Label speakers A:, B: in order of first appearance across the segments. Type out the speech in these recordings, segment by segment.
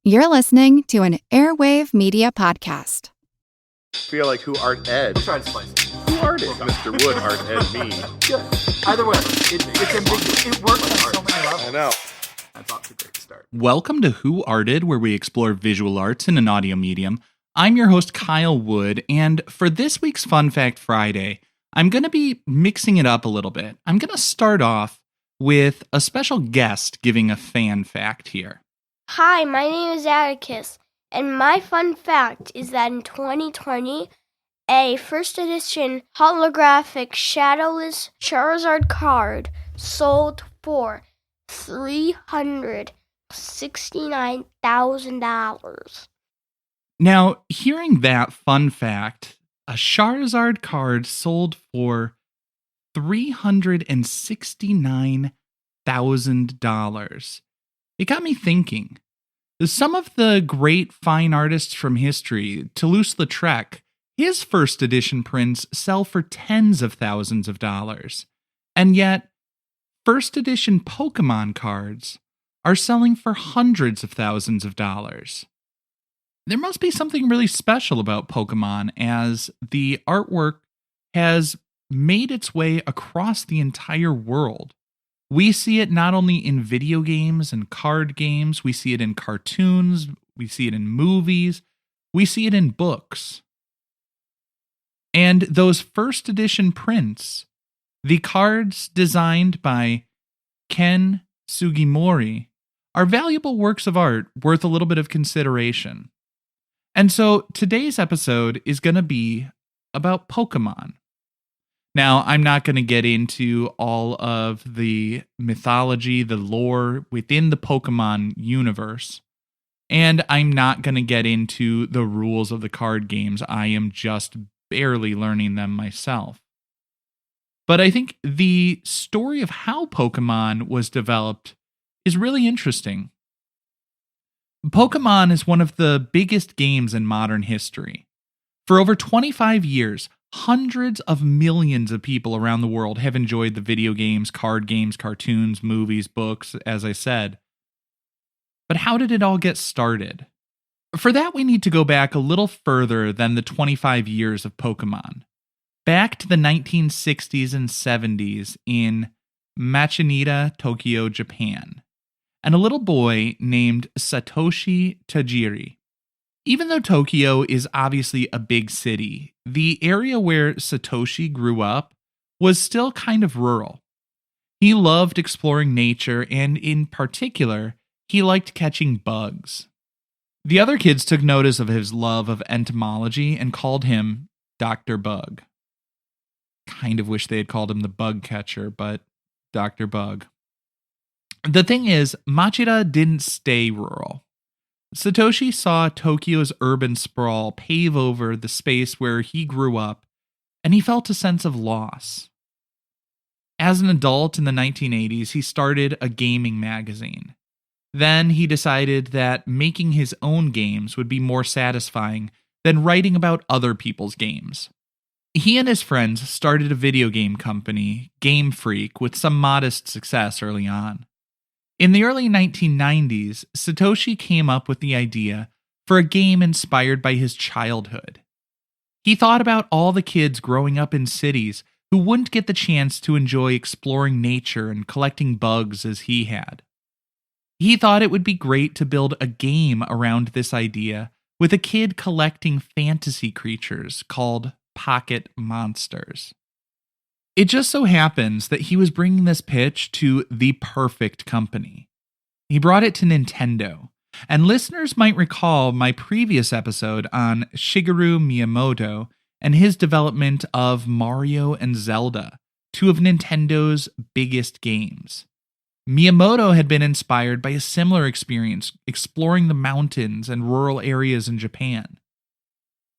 A: You're listening to an Airwave Media Podcast.
B: Feel like who art Ed?
C: We'll try to spice it.
B: Who art it? Mr. Wood art Ed me.
C: Good. Either way, it's ambiguous. It works on so many levels.
B: I know.
C: That's off to a great start.
D: Welcome to Who Arted, where we explore visual arts in an audio medium. I'm your host, Kyle Wood, and for this week's Fun Fact Friday, I'm going to be mixing it up a little bit. I'm going to start off with a special guest giving a fan fact here.
E: Hi, my name is Atticus, and my fun fact is that in 2020, a first edition holographic shadowless Charizard card sold for $369,000.
D: Now, hearing that fun fact, a Charizard card sold for $369,000. It got me thinking. Some of the great fine artists from history, Toulouse-Lautrec, his first edition prints sell for tens of thousands of dollars. And yet, first edition Pokemon cards are selling for hundreds of thousands of dollars. There must be something really special about Pokemon, as the artwork has made its way across the entire world. We see it not only in video games and card games, we see it in cartoons, we see it in movies, we see it in books. And those first edition prints, the cards designed by Ken Sugimori, are valuable works of art worth a little bit of consideration. And so today's episode is going to be about Pokemon. Now, I'm not going to get into all of the mythology, the lore within the Pokemon universe, and I'm not going to get into the rules of the card games. I am just barely learning them myself. But I think the story of how Pokemon was developed is really interesting. Pokemon is one of the biggest games in modern history. For over 25 years, hundreds of millions of people around the world have enjoyed the video games, card games, cartoons, movies, books, as I said. But how did it all get started? For that, we need to go back a little further than the 25 years of Pokemon. Back to the 1960s and 70s in Machida Tokyo Japan, and a little boy named Satoshi Tajiri. Even though Tokyo is obviously a big city, the area where Satoshi grew up was still kind of rural. He loved exploring nature, and in particular, he liked catching bugs. The other kids took notice of his love of entomology and called him Dr. Bug. Kind of wish they had called him the bug catcher, but Dr. Bug. The thing is, Machida didn't stay rural. Satoshi saw Tokyo's urban sprawl pave over the space where he grew up, and he felt a sense of loss. As an adult in the 1980s, he started a gaming magazine. Then he decided that making his own games would be more satisfying than writing about other people's games. He and his friends started a video game company, Game Freak, with some modest success early on. In the early 1990s, Satoshi came up with the idea for a game inspired by his childhood. He thought about all the kids growing up in cities who wouldn't get the chance to enjoy exploring nature and collecting bugs as he had. He thought it would be great to build a game around this idea with a kid collecting fantasy creatures called pocket monsters. It just so happens that he was bringing this pitch to the perfect company. He brought it to Nintendo, and listeners might recall my previous episode on Shigeru Miyamoto and his development of Mario and Zelda, two of Nintendo's biggest games. Miyamoto had been inspired by a similar experience exploring the mountains and rural areas in Japan.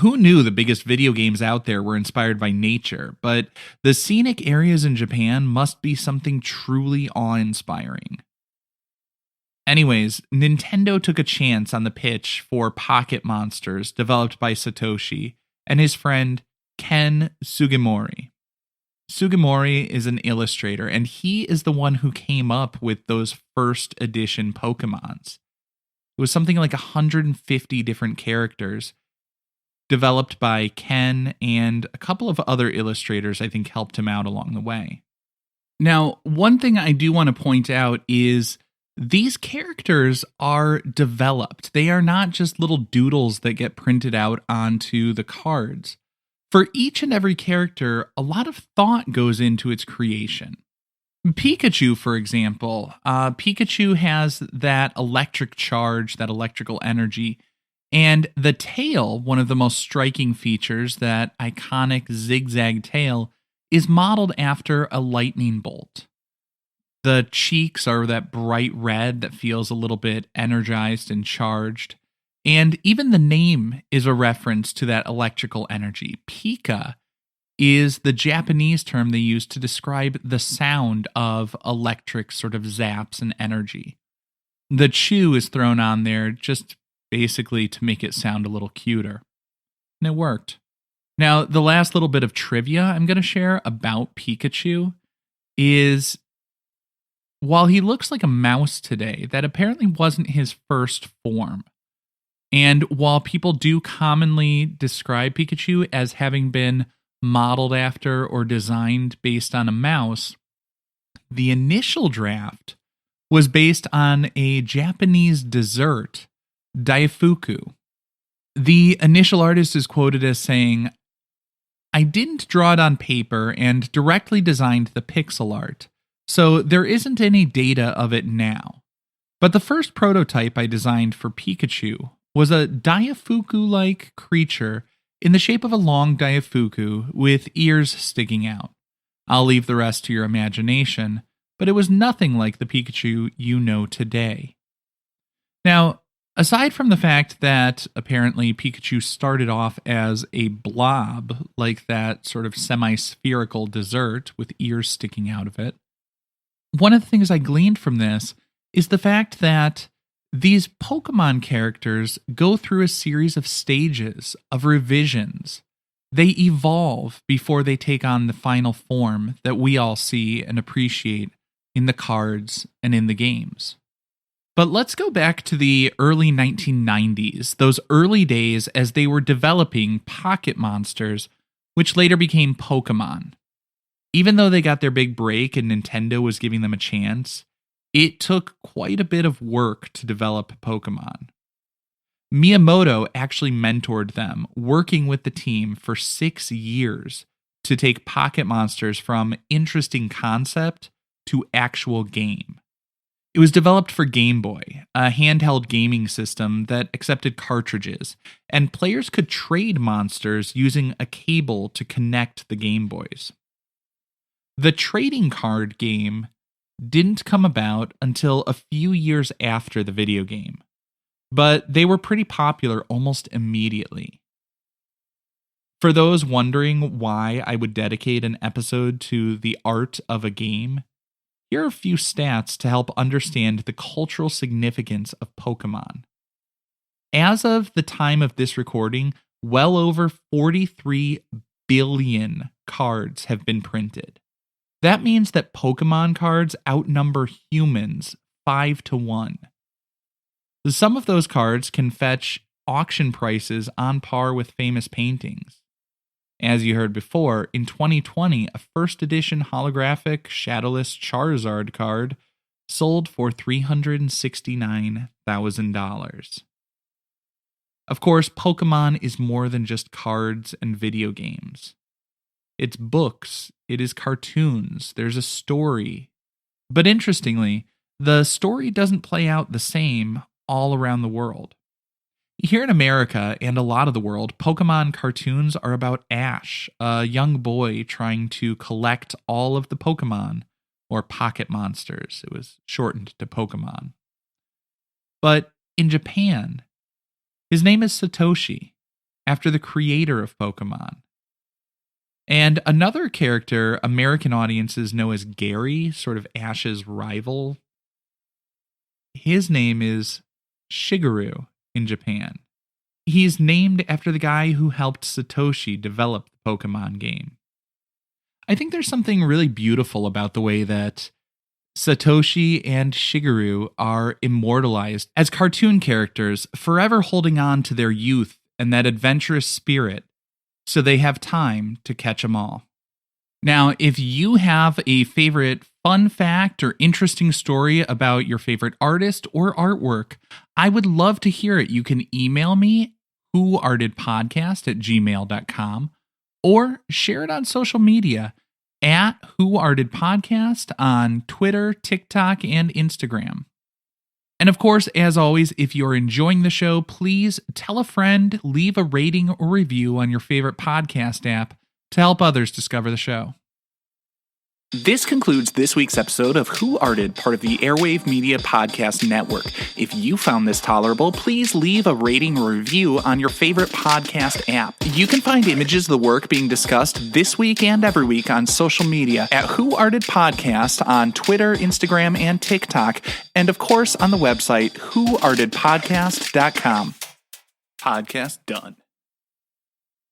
D: Who knew the biggest video games out there were inspired by nature, but the scenic areas in Japan must be something truly awe-inspiring. Anyways, Nintendo took a chance on the pitch for Pocket Monsters developed by Satoshi and his friend Ken Sugimori. Sugimori is an illustrator, and he is the one who came up with those first edition Pokemons. It was something like 150 different characters developed by Ken, and a couple of other illustrators I think helped him out along the way. Now, one thing I do want to point out is these characters are developed. They are not just little doodles that get printed out onto the cards. For each and every character, a lot of thought goes into its creation. Pikachu, for example, Pikachu has that electric charge, that electrical energy, and the tail, one of the most striking features, that iconic zigzag tail, is modeled after a lightning bolt. The cheeks are that bright red that feels a little bit energized and charged. And even the name is a reference to that electrical energy. Pika is the Japanese term they use to describe the sound of electric sort of zaps and energy. The chew is thrown on there just basically to make it sound a little cuter. And it worked. Now, the last little bit of trivia I'm going to share about Pikachu is, while he looks like a mouse today, that apparently wasn't his first form. And while people do commonly describe Pikachu as having been modeled after or designed based on a mouse, the initial draft was based on a Japanese dessert, daifuku. The initial artist is quoted as saying, "I didn't draw it on paper and directly designed the pixel art, so there isn't any data of it now. But the first prototype I designed for Pikachu was a daifuku-like creature in the shape of a long daifuku with ears sticking out. I'll leave the rest to your imagination, but it was nothing like the Pikachu you know today." Now, aside from the fact that apparently Pikachu started off as a blob, like that sort of semi-spherical dessert with ears sticking out of it, one of the things I gleaned from this is the fact that these Pokemon characters go through a series of stages, of revisions. They evolve before they take on the final form that we all see and appreciate in the cards and in the games. But let's go back to the early 1990s, those early days as they were developing Pocket Monsters, which later became Pokemon. Even though they got their big break and Nintendo was giving them a chance, it took quite a bit of work to develop Pokemon. Miyamoto actually mentored them, working with the team for 6 years to take Pocket Monsters from interesting concept to actual game. It was developed for Game Boy, a handheld gaming system that accepted cartridges, and players could trade monsters using a cable to connect the Game Boys. The trading card game didn't come about until a few years after the video game, but they were pretty popular almost immediately. For those wondering why I would dedicate an episode to the art of a game, here are a few stats to help understand the cultural significance of Pokemon. As of the time of this recording, well over 43 billion cards have been printed. That means that Pokemon cards outnumber humans 5-1. Some of those cards can fetch auction prices on par with famous paintings. As you heard before, in 2020, a first edition holographic shadowless Charizard card sold for $369,000. Of course, Pokemon is more than just cards and video games. It's books, it is cartoons, there's a story. But interestingly, the story doesn't play out the same all around the world. Here in America and a lot of the world, Pokemon cartoons are about Ash, a young boy trying to collect all of the Pokemon, or Pocket Monsters. It was shortened to Pokemon. But in Japan, his name is Satoshi, after the creator of Pokemon. And another character American audiences know as Gary, sort of Ash's rival, his name is Shigeru in Japan. He's named after the guy who helped Satoshi develop the Pokemon game. I think there's something really beautiful about the way that Satoshi and Shigeru are immortalized as cartoon characters, forever holding on to their youth and that adventurous spirit, so they have time to catch 'em all. Now, if you have a favorite fun fact or interesting story about your favorite artist or artwork, I would love to hear it. You can email me, whoartedpodcast@gmail.com, or share it on social media at whoartedpodcast on Twitter, TikTok, and Instagram. And of course, as always, if you're enjoying the show, please tell a friend, leave a rating or review on your favorite podcast app to help others discover the show.
F: This concludes this week's episode of Who Arted, part of the Airwave Media Podcast Network. If you found this tolerable, please leave a rating or review on your favorite podcast app. You can find images of the work being discussed this week and every week on social media at Who Arted Podcast on Twitter, Instagram, and TikTok, and of course on the website whoartedpodcast.com. Podcast done.